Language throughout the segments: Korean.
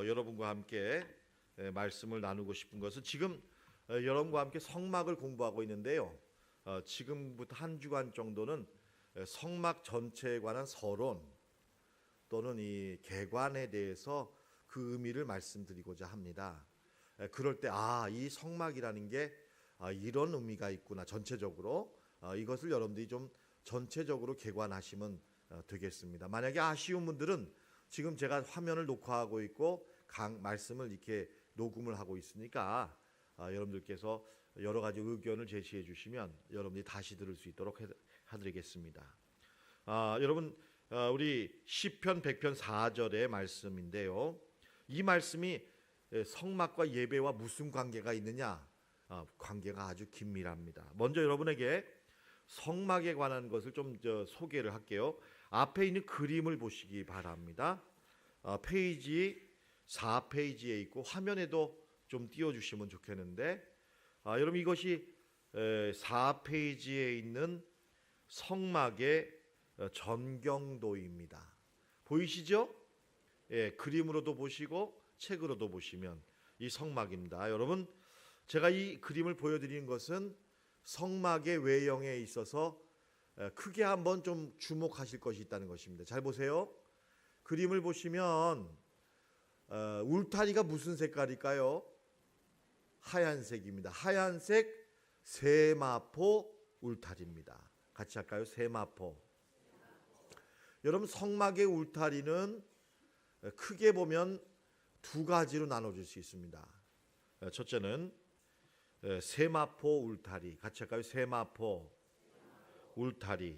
여러분과 함께 말씀을 나누고 싶은 것은 지금 여러분과 함께 성막을 공부하고 있는데요. 지금부터 한 주간 정도는 성막 전체에 관한 서론 또는 이 개관에 대해서 그 의미를 말씀드리고자 합니다. 그럴 때 이 성막이라는 게 이런 의미가 있구나, 전체적으로 이것을 여러분들이 좀 전체적으로 개관하시면 되겠습니다. 만약에 아쉬운 분들은 지금 제가 화면을 녹화하고 있고 말씀을 이렇게 녹음을 하고 있으니까 여러분들께서 여러 가지 의견을 제시해 주시면 여러분들이 다시 들을 수 있도록 해드리겠습니다. 여러분, 우리 시편 100편 4절의 말씀인데요. 이 말씀이 성막과 예배와 무슨 관계가 있느냐? 관계가 아주 긴밀합니다. 먼저 여러분에게 성막에 관한 것을 좀 소개를 할게요. 앞에 있는 그림을 보시기 바랍니다. 페이지 4페이지에 있고 화면에도 좀 띄워주시면 좋겠는데, 여러분 이것이 4페이지에 있는 성막의 전경도입니다. 보이시죠? 그림으로도 보시고 책으로도 보시면 이 성막입니다. 여러분, 제가 이 그림을 보여드리는 것은 성막의 외형에 있어서 크게 한번 좀 주목하실 것이 있다는 것입니다. 잘 보세요. 그림을 보시면 울타리가 무슨 색깔일까요? 하얀색입니다. 하얀색 세마포 울타리입니다. 같이 할까요? 세마포. 여러분, 성막의 울타리는 크게 보면 두 가지로 나눠질 수 있습니다. 첫째는 세마포 울타리. 같이 할까요? 세마포 울타리.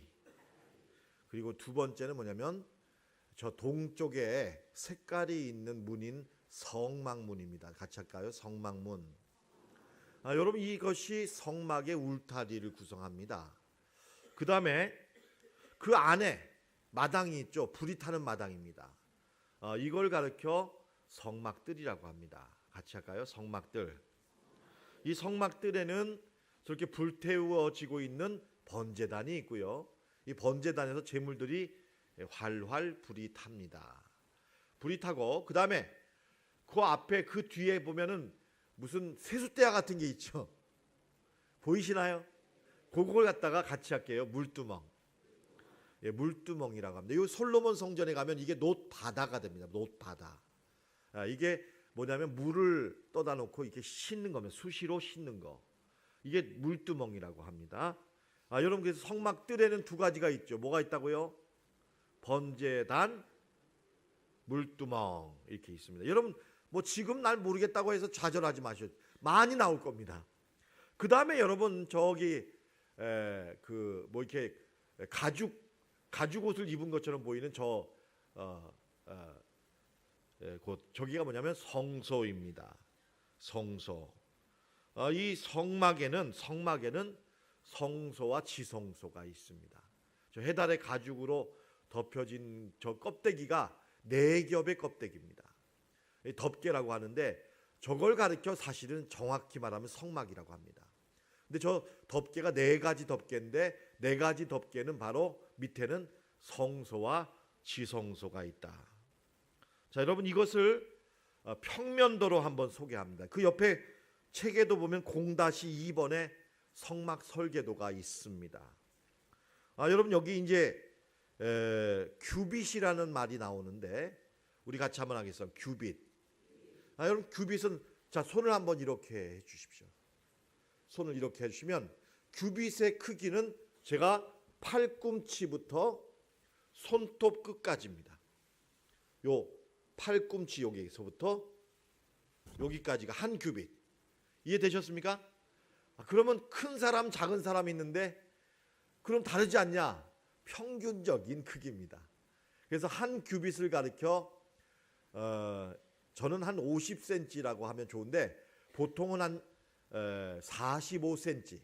그리고 두 번째는 뭐냐면 저 동쪽에 색깔이 있는 문인 성막문입니다. 같이 할까요? 성막문. 여러분, 이것이 성막의 울타리를 구성합니다. 그 다음에 그 안에 마당이 있죠. 불이 타는 마당입니다. 이걸 가르쳐 성막들이라고 합니다. 같이 할까요? 성막들. 이 성막들에는 저렇게 불태워지고 있는 번제단이 있고요. 이 번제단에서 제물들이 활활 불이 탑니다. 불이 타고 그 다음에 그 앞에 그 뒤에 보면은 무슨 세숫대야 같은 게 있죠. 보이시나요? 그걸 갖다가 같이 할게요. 물두멍. 물두멍이라고 합니다. 이 솔로몬 성전에 가면 이게 놋바다가 됩니다. 놋바다. 이게 뭐냐면 물을 떠다 놓고 이렇게 씻는 겁니다. 수시로 씻는 거. 이게 물두멍이라고 합니다. 여러분, 그래서 성막들에는 두 가지가 있죠. 뭐가 있다고요? 번제단, 물두멍 이렇게 있습니다. 여러분, 뭐 지금 날 모르겠다고 해서 좌절하지 마시오. 많이 나올 겁니다. 그 다음에 여러분 저기 뭐 이렇게 가죽 옷을 입은 것처럼 보이는 저기가 뭐냐면 성소입니다. 성소. 이 성막에는 성소와 지성소가 있습니다. 저 해달의 가죽으로 덮여진 저 껍데기가 4겹의 껍데기입니다. 덮개라고 하는데 저걸 가리켜 사실은 정확히 말하면 성막이라고 합니다. 근데 저 덮개가 4가지 덮개인데 4가지 덮개는 바로 밑에는 성소와 지성소가 있다. 자, 여러분 이것을 평면도로 한번 소개합니다. 그 옆에 책에도 보면 0-2번의 성막 설계도가 있습니다. 여러분 여기 이제 큐빗이라는 말이 나오는데 우리 같이 한번 하겠습니다. 큐빗. 여러분 큐빗은 자 손을 한번 이렇게 해 주십시오. 손을 이렇게 해주시면 큐빗의 크기는 제가 팔꿈치부터 손톱 끝까지입니다. 요 팔꿈치 여기서부터 여기까지가 한 큐빗. 이해되셨습니까? 그러면 큰 사람 작은 사람이 있는데 그럼 다르지 않냐? 평균적인 크기입니다. 그래서 한 큐빗을 가리켜 저는 한 50cm라고 하면 좋은데 보통은 한 45cm,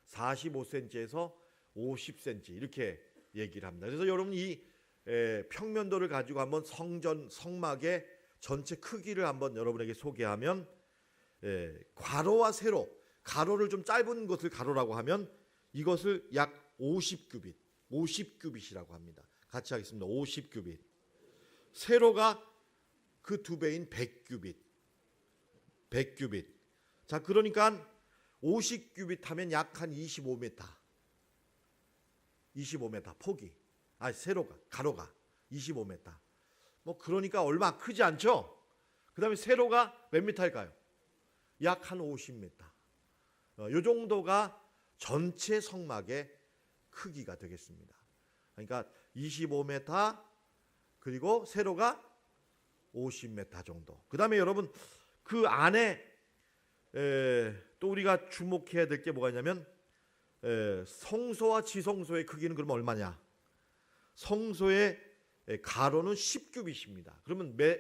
45cm에서 50cm 이렇게 얘기를 합니다. 그래서 여러분 이 평면도를 가지고 한번 성막의 전체 크기를 한번 여러분에게 소개하면 괄호와 세로, 가로를 좀 짧은 것을 가로라고 하면 이것을 약 50큐빗, 50큐빗이라고 합니다. 같이 하겠습니다. 50큐빗. 세로가 그 2배인 100규빗. 100규빗. 자, 그러니까 50규빗 하면 약 한 25m. 25m 폭이. 세로가, 가로가 25m. 뭐 그러니까 얼마 크지 않죠? 그다음에 세로가 몇 미터일까요? 약 한 50m. 요 정도가 전체 성막의 크기가 되겠습니다. 그러니까 25m 그리고 세로가 50m 정도. 그다음에 여러분 그 안에 또 우리가 주목해야 될 게 뭐가 있냐면 성소와 지성소의 크기는 그럼 얼마냐? 성소의 가로는 10규빗입니다. 그러면 몇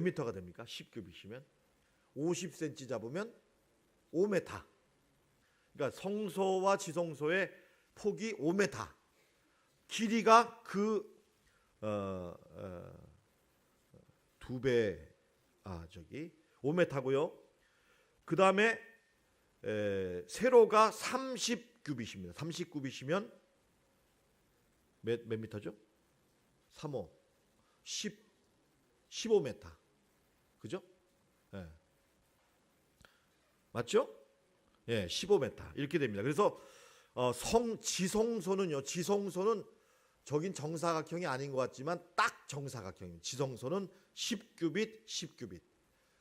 미터가 됩니까? 10규빗이면 50cm 잡으면 5m. 그러니까 성소와 지성소의 폭이 5m. 길이가 그 2배 5m고요. 그 다음에 세로가 30규빗입니다. 30규빗이면 몇 미터죠? 3호 15m. 그죠? 예. 맞죠? 예, 15m 이렇게 됩니다. 그래서 지성소는요. 지성소는 저긴 정사각형이 아닌 것 같지만 딱 정사각형입니다. 지성소는 10규빗, 10규빗.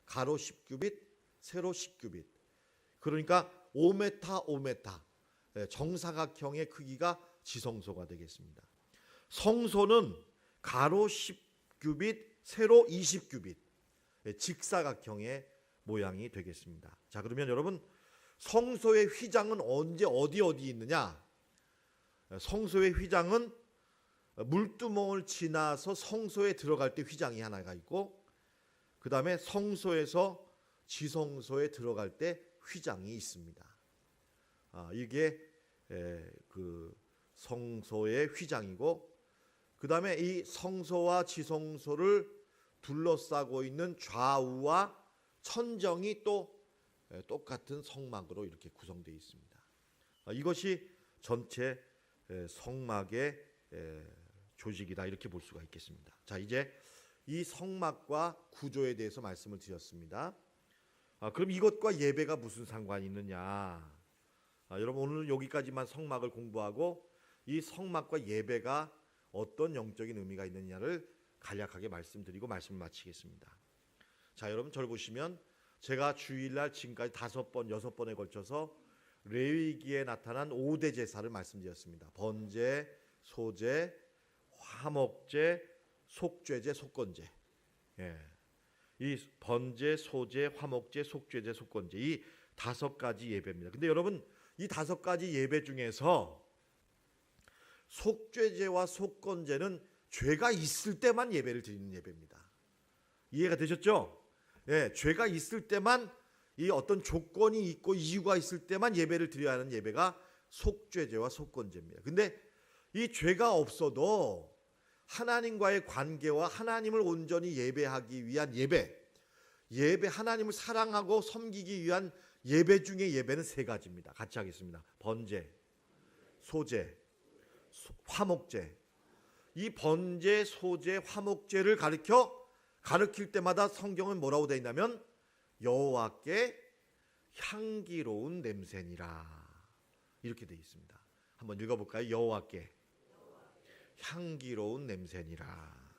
가로 10규빗, 세로 10규빗. 그러니까 5m, 5m. 정사각형의 크기가 지성소가 되겠습니다. 성소는 가로 10규빗, 세로 20규빗. 직사각형의 모양이 되겠습니다. 자, 그러면 여러분 성소의 휘장은 언제 어디 있느냐? 성소의 휘장은 물두멍을 지나서 성소에 들어갈 때 휘장이 하나가 있고, 그 다음에 성소에서 지성소에 들어갈 때 휘장이 있습니다. 이게 그 성소의 휘장이고, 그 다음에 이 성소와 지성소를 둘러싸고 있는 좌우와 천정이 또 똑같은 성막으로 이렇게 구성되어 있습니다. 이것이 전체 성막의 조직이다 이렇게 볼 수가 있겠습니다. 자, 이제 이 성막과 구조에 대해서 말씀을 드렸습니다. 그럼 이것과 예배가 무슨 상관이 있느냐? 여러분 오늘 여기까지만 성막을 공부하고 이 성막과 예배가 어떤 영적인 의미가 있느냐를 간략하게 말씀드리고 말씀을 마치겠습니다. 자, 여러분 저를 보시면 제가 주일날 지금까지 5번, 6번에 걸쳐서 레위기에 나타난 5대 제사를 말씀드렸습니다. 번제, 소제, 화목제, 속죄제, 속건제. 이 번제, 소제, 화목제, 속죄제, 속건제 이 5가지 예배입니다. 근데 여러분 이 5가지 예배 중에서 속죄제와 속건제는 죄가 있을 때만 예배를 드리는 예배입니다. 이해가 되셨죠? 죄가 있을 때만 이 어떤 조건이 있고 이유가 있을 때만 예배를 드려야 하는 예배가 속죄제와 속건제입니다. 근데 이 죄가 없어도 하나님과의 관계와 하나님을 온전히 예배하기 위한 예배 하나님을 사랑하고 섬기기 위한 예배 중에 예배는 3가지입니다. 같이 하겠습니다. 번제, 소제, 화목제. 이 번제, 소제, 화목제를 가르칠 때마다 성경은 뭐라고 되어 있냐면 여호와께 향기로운 냄새니라 이렇게 되어 있습니다. 한번 읽어볼까요? 여호와께 향기로운 냄새니라.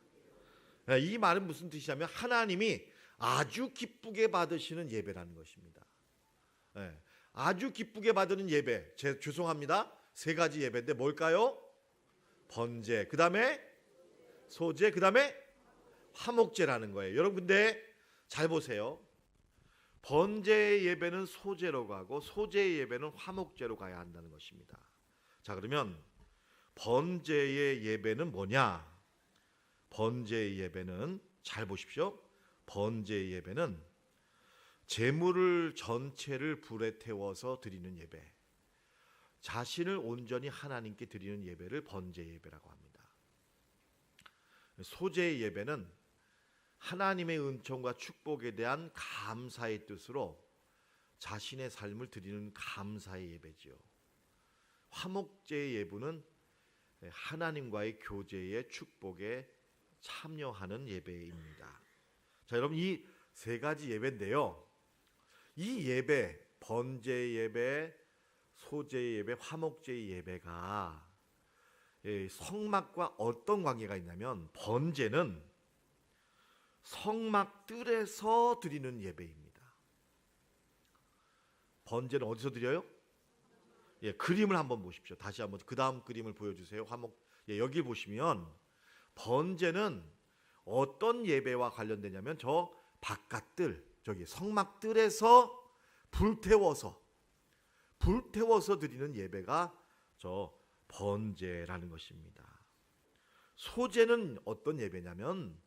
이 말은 무슨 뜻이냐면 하나님이 아주 기쁘게 받으시는 예배라는 것입니다. 아주 기쁘게 받는 예배. 죄송합니다. 3가지 예배인데 뭘까요? 번제, 그 다음에 소제, 그 다음에 화목제라는 거예요. 여러분 근데 잘 보세요. 번제의 예배는 소제로 가고 소제의 예배는 화목제로 가야 한다는 것입니다. 자, 그러면 번제의 예배는 뭐냐? 번제의 예배는 잘 보십시오. 번제의 예배는 제물을 전체를 불에 태워서 드리는 예배, 자신을 온전히 하나님께 드리는 예배를 번제 예배라고 합니다. 소제의 예배는 하나님의 은총과 축복에 대한 감사의 뜻으로 자신의 삶을 드리는 감사의 예배지요. 화목제의 예배는 하나님과의 교제의 축복의 참여하는 예배입니다. 자, 여러분 이 세 가지 예배인데요. 이 예배, 번제 예배, 소제 예배, 화목제 예배가 성막과 어떤 관계가 있냐면, 번제는 성막 뜰에서 드리는 예배입니다. 번제는 어디서 드려요? 그림을 한번 보십시오. 다시 한번 그 다음 그림을 보여주세요. 여기 보시면 번제는 어떤 예배와 관련되냐면 저 바깥뜰, 저기 성막 뜰에서 불태워서 드리는 예배가 저 번제라는 것입니다. 소제는 어떤 예배냐면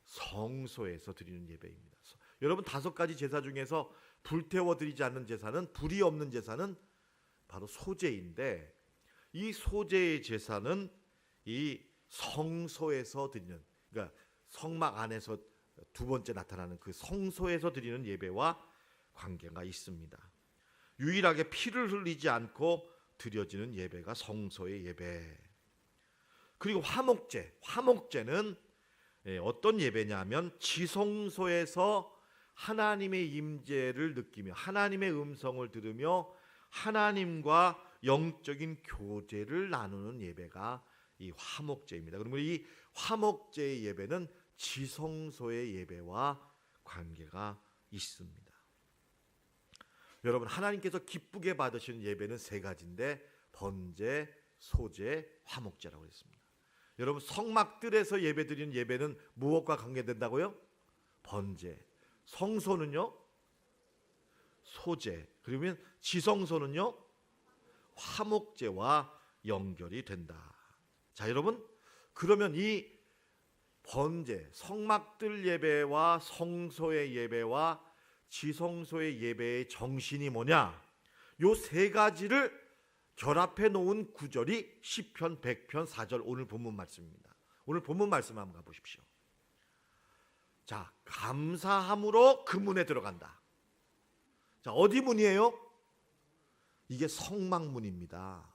성소에서 드리는 예배입니다. 여러분 5가지 제사 중에서 불태워 드리지 않는 제사는, 불이 없는 제사는 바로 소제인데, 이 소제의 제사는 이 성소에서 드리는, 그러니까 성막 안에서 두 번째 나타나는 그 성소에서 드리는 예배와 관계가 있습니다. 유일하게 피를 흘리지 않고 드려지는 예배가 성소의 예배. 그리고 화목제는 어떤 예배냐면 지성소에서 하나님의 임재를 느끼며 하나님의 음성을 들으며 하나님과 영적인 교제를 나누는 예배가 이 화목제입니다. 그러면 이 화목제의 예배는 지성소의 예배와 관계가 있습니다. 여러분, 하나님께서 기쁘게 받으시는 예배는 3가지인데 번제, 소제, 화목제라고 했습니다. 여러분, 성막뜰에서 예배드리는 예배는 무엇과 관계된다고요? 번제. 성소는요? 소제. 그러면 지성소는요? 화목제와 연결이 된다. 자, 여러분, 그러면 이 번제, 성막뜰 예배와 성소의 예배와 지성소의 예배의 정신이 뭐냐? 요 3가지를 결합해 놓은 구절이 시편 100편 4절 오늘 본문 말씀입니다. 오늘 본문 말씀 한번 가보십시오. 자, 감사함으로 그 문에 들어간다. 자, 어디 문이에요? 이게 성막문입니다.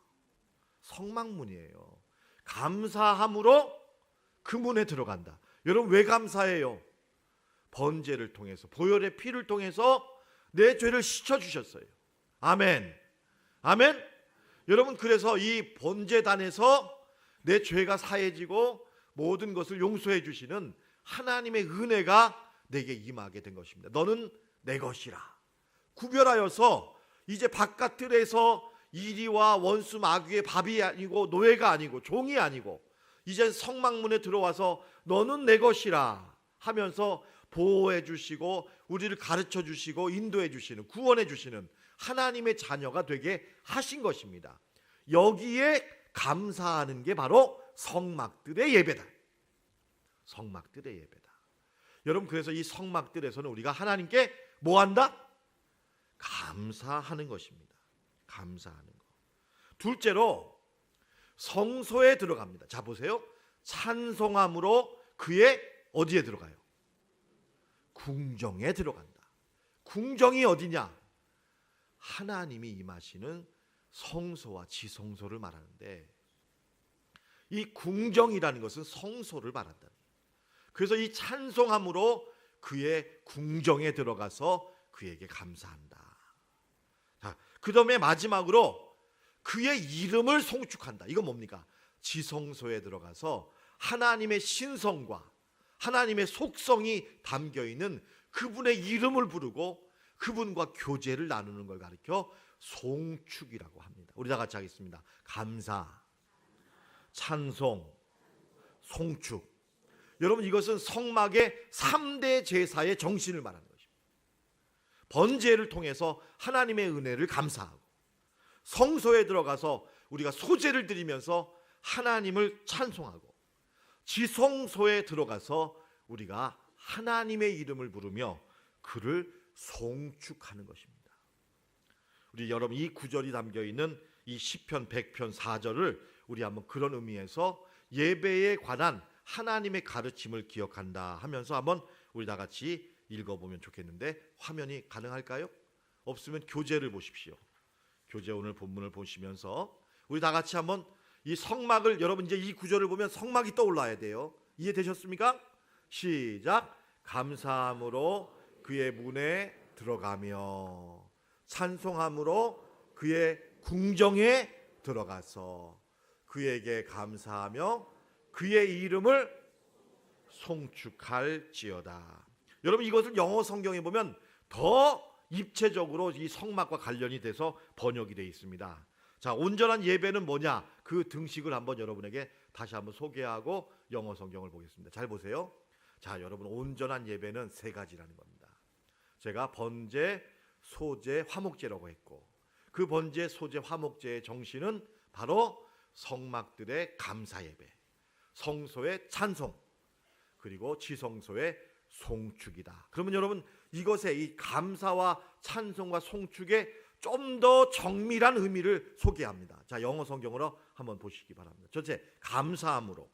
성막문이에요. 감사함으로 그 문에 들어간다. 여러분, 왜 감사해요? 번제를 통해서, 보혈의 피를 통해서 내 죄를 씻어주셨어요. 아멘. 아멘. 여러분, 그래서 이 번제단에서 내 죄가 사해지고 모든 것을 용서해 주시는 하나님의 은혜가 내게 임하게 된 것입니다. 너는 내 것이라 구별하여서 이제 바깥들에서 이리와 원수 마귀의 밥이 아니고 노예가 아니고 종이 아니고 이제 성막문에 들어와서 너는 내 것이라 하면서 보호해 주시고 우리를 가르쳐 주시고 인도해 주시는, 구원해 주시는 하나님의 자녀가 되게 하신 것입니다. 여기에 감사하는 게 바로 성막들의 예배다. 성막들의 예배다. 여러분, 그래서 이 성막들에서는 우리가 하나님께 뭐 한다? 감사하는 것입니다. 감사하는 것. 둘째로 성소에 들어갑니다. 자, 보세요. 찬송함으로 그의 어디에 들어가요? 궁정에 들어간다. 궁정이 어디냐? 하나님이 임하시는 성소와 지성소를 말하는데, 이 궁정이라는 것은 성소를 말한다. 그래서 이 찬송함으로 그의 궁정에 들어가서 그에게 감사한다. 자, 그 다음에 마지막으로 그의 이름을 송축한다. 이건 뭡니까? 지성소에 들어가서 하나님의 신성과 하나님의 속성이 담겨있는 그분의 이름을 부르고 그분과 교제를 나누는 걸 가리켜 송축이라고 합니다. 우리 다 같이 하겠습니다. 감사, 찬송, 송축. 여러분, 이것은 성막의 3대 제사의 정신을 말하는 것입니다. 번제를 통해서 하나님의 은혜를 감사하고, 성소에 들어가서 우리가 소제를 드리면서 하나님을 찬송하고, 지성소에 들어가서 우리가 하나님의 이름을 부르며 그를 송축하는 것입니다. 우리 여러분, 이 구절이 담겨있는 이 시편 100편 4절을 우리 한번 그런 의미에서 예배에 관한 하나님의 가르침을 기억한다 하면서 한번 우리 다 같이 읽어보면 좋겠는데, 화면이 가능할까요? 없으면 교재를 보십시오. 교재 오늘 본문을 보시면서 우리 다 같이 한번 이 성막을, 여러분 이제 이 구절을 보면 성막이 떠올라야 돼요. 이해되셨습니까? 시작. 감사함으로 그의 문에 들어가며 찬송함으로 그의 궁정에 들어가서 그에게 감사하며 그의 이름을 송축할지어다. 여러분, 이것을 영어 성경에 보면 더 입체적으로 이 성막과 관련이 돼서 번역이 되어 있습니다. 자, 온전한 예배는 뭐냐? 그 등식을 한번 여러분에게 다시 한번 소개하고 영어 성경을 보겠습니다. 잘 보세요. 자, 여러분, 온전한 예배는 세 가지라는 겁니다. 제가 번제, 소제, 화목제라고 했고, 그 번제, 소제, 화목제의 정신은 바로 성막들의 감사 예배, 성소의 찬송, 그리고 지성소의 송축이다. 그러면 여러분, 이것에 이 감사와 찬송과 송축에 좀 더 정밀한 의미를 소개합니다. 자, 영어 성경으로 한번 보시기 바랍니다. 첫째, 감사함으로.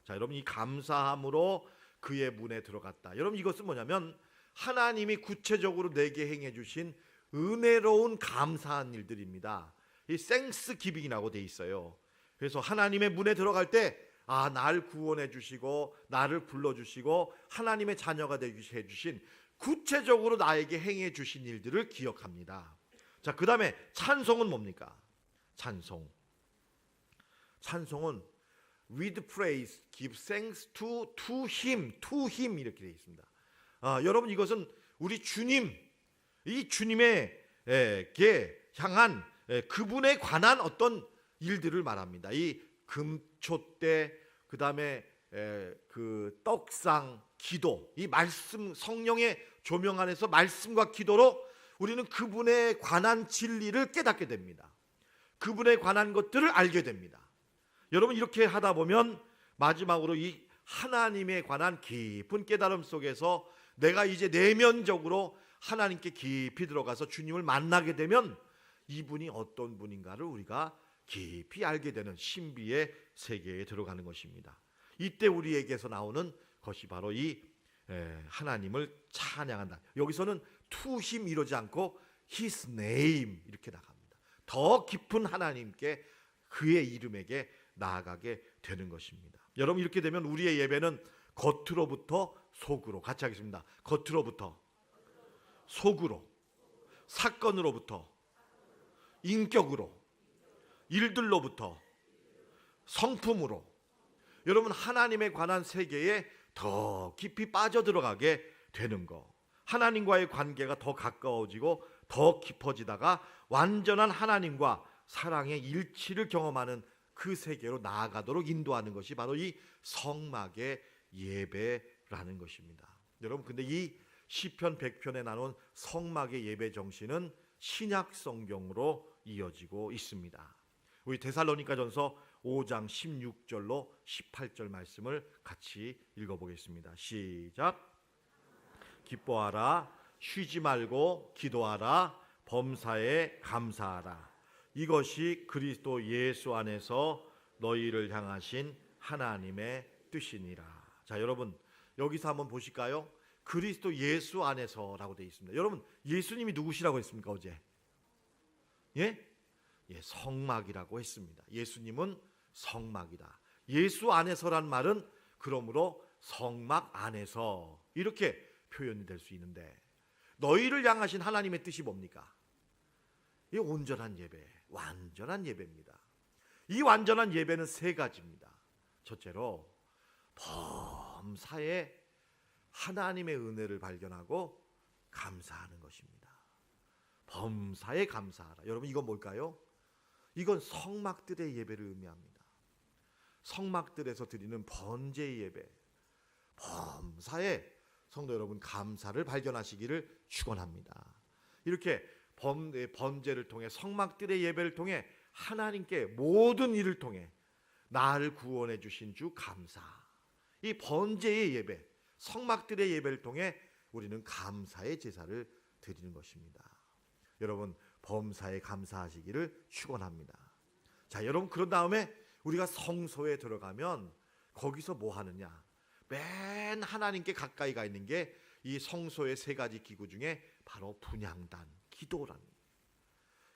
자, 여러분, 이 감사함으로 그의 문에 들어갔다. 여러분, 이것은 뭐냐면 하나님이 구체적으로 내게 행해 주신 은혜로운 감사한 일들입니다. 이 생스 기빙이라고 돼 있어요. 그래서 하나님의 문에 들어갈 때 날 구원해 주시고 나를 불러 주시고 하나님의 자녀가 되게 해 주신 구체적으로 나에게 행해 주신 일들을 기억합니다. 자, 그다음에 찬송은 뭡니까? 찬송은 with praise, give thanks to him 이렇게 되어 있습니다. 여러분, 이것은 우리 주님, 이 주님에게 향한 그분에 관한 어떤 일들을 말합니다. 이 금초대, 그 다음에 그 떡상, 기도, 이 말씀, 성령의 조명 안에서 말씀과 기도로 우리는 그분에 관한 진리를 깨닫게 됩니다. 그분에 관한 것들을 알게 됩니다. 여러분, 이렇게 하다 보면 마지막으로 이 하나님에 관한 깊은 깨달음 속에서 내가 이제 내면적으로 하나님께 깊이 들어가서 주님을 만나게 되면 이분이 어떤 분인가를 우리가 깊이 알게 되는 신비의 세계에 들어가는 것입니다. 이때 우리에게서 나오는 것이 바로 이 하나님을 찬양한다. 여기서는 to him 이러지 않고 his name 이렇게 나갑니다. 더 깊은 하나님께, 그의 이름에게 나아가게 되는 것입니다. 여러분, 이렇게 되면 우리의 예배는 겉으로부터 속으로, 같이 하겠습니다. 겉으로부터 속으로, 사건으로부터 인격으로, 일들로부터 성품으로, 여러분, 하나님에 관한 세계에 더 깊이 빠져들어가게 되는 거. 하나님과의 관계가 더 가까워지고 더 깊어지다가 완전한 하나님과 사랑의 일치를 경험하는 그 세계로 나아가도록 인도하는 것이 바로 이 성막의 예배라는 것입니다. 여러분, 근데 이 시편 100편에 나눈 성막의 예배 정신은 신약 성경으로 이어지고 있습니다. 우리 데살로니가전서 5장 16절로 18절 말씀을 같이 읽어보겠습니다. 시작. 기뻐하라, 쉬지 말고 기도하라, 범사에 감사하라. 이것이 그리스도 예수 안에서 너희를 향하신 하나님의 뜻이니라. 자, 여러분, 여기서 한번 보실까요? 그리스도 예수 안에서라고 되어 있습니다. 여러분, 예수님이 누구시라고 했습니까, 어제? 예, 성막이라고 했습니다. 예수님은 성막이다. 예수 안에서란 말은 그러므로 성막 안에서 이렇게 표현이 될 수 있는데, 너희를 향하신 하나님의 뜻이 뭡니까? 이 온전한 예배, 완전한 예배입니다. 이 완전한 예배는 세 가지입니다. 첫째로 범사에 하나님의 은혜를 발견하고 감사하는 것입니다. 범사에 감사하라. 여러분, 이건 뭘까요? 이건 성막들의 예배를 의미합니다. 성막들에서 드리는 번제의 예배, 범사에 성도 여러분 감사를 발견하시기를 축원합니다. 이렇게 번제를 통해, 성막들의 예배를 통해 하나님께 모든 일을 통해 나를 구원해 주신 주 감사, 이 번제의 예배, 성막들의 예배를 통해 우리는 감사의 제사를 드리는 것입니다. 여러분, 범사에 감사하시기를 축원합니다. 자, 여러분, 그런 다음에 우리가 성소에 들어가면 거기서 뭐 하느냐? 맨 하나님께 가까이 가 있는 게 이 성소의 세 가지 기구 중에 바로 분향단, 기도랍니다.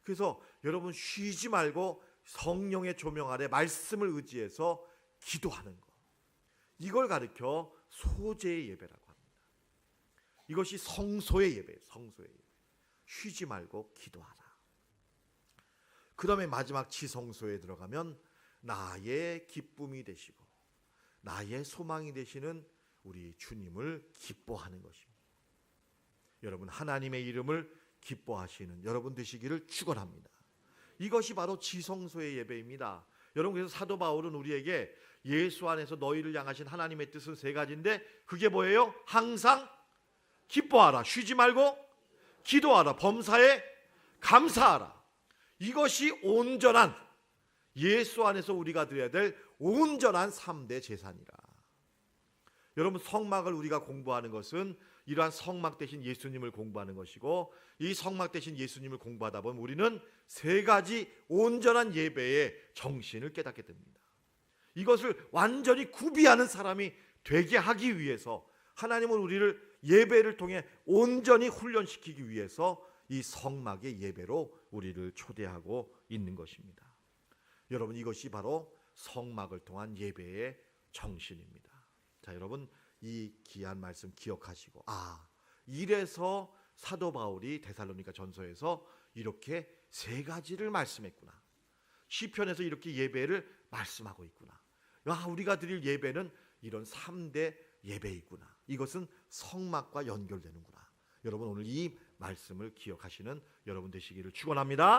그래서 여러분, 쉬지 말고 성령의 조명 아래 말씀을 의지해서 기도하는 거. 이걸 가리켜 소재의 예배라고 합니다. 이것이 성소의 예배예요. 성소의 예배. 쉬지 말고 기도하라. 그 다음에 마지막 지성소에 들어가면 나의 기쁨이 되시고 나의 소망이 되시는 우리 주님을 기뻐하는 것입니다. 여러분, 하나님의 이름을 기뻐하시는 여러분 되시기를 축원합니다. 이것이 바로 지성소의 예배입니다. 여러분, 그래서 사도 바울은 우리에게 예수 안에서 너희를 향하신 하나님의 뜻은 세 가지인데 그게 뭐예요? 항상 기뻐하라, 쉬지 말고 기도하라, 범사에 감사하라. 이것이 온전한, 예수 안에서 우리가 드려야 될 온전한 3대 제사니라. 여러분, 성막을 우리가 공부하는 것은 이러한 성막 대신 예수님을 공부하는 것이고, 이 성막 대신 예수님을 공부하다 보면 우리는 세 가지 온전한 예배의 정신을 깨닫게 됩니다. 이것을 완전히 구비하는 사람이 되게 하기 위해서 하나님은 우리를 예배를 통해 온전히 훈련시키기 위해서 이 성막의 예배로 우리를 초대하고 있는 것입니다. 여러분, 이것이 바로 성막을 통한 예배의 정신입니다. 자, 여러분, 이 귀한 말씀 기억하시고, 이래서 사도 바울이 데살로니가 전서에서 이렇게 세 가지를 말씀했구나, 시편에서 이렇게 예배를 말씀하고 있구나, 우리가 드릴 예배는 이런 3대 예배이구나, 이것은 성막과 연결되는구나. 여러분, 오늘 이 말씀을 기억하시는 여러분 되시기를 축원합니다.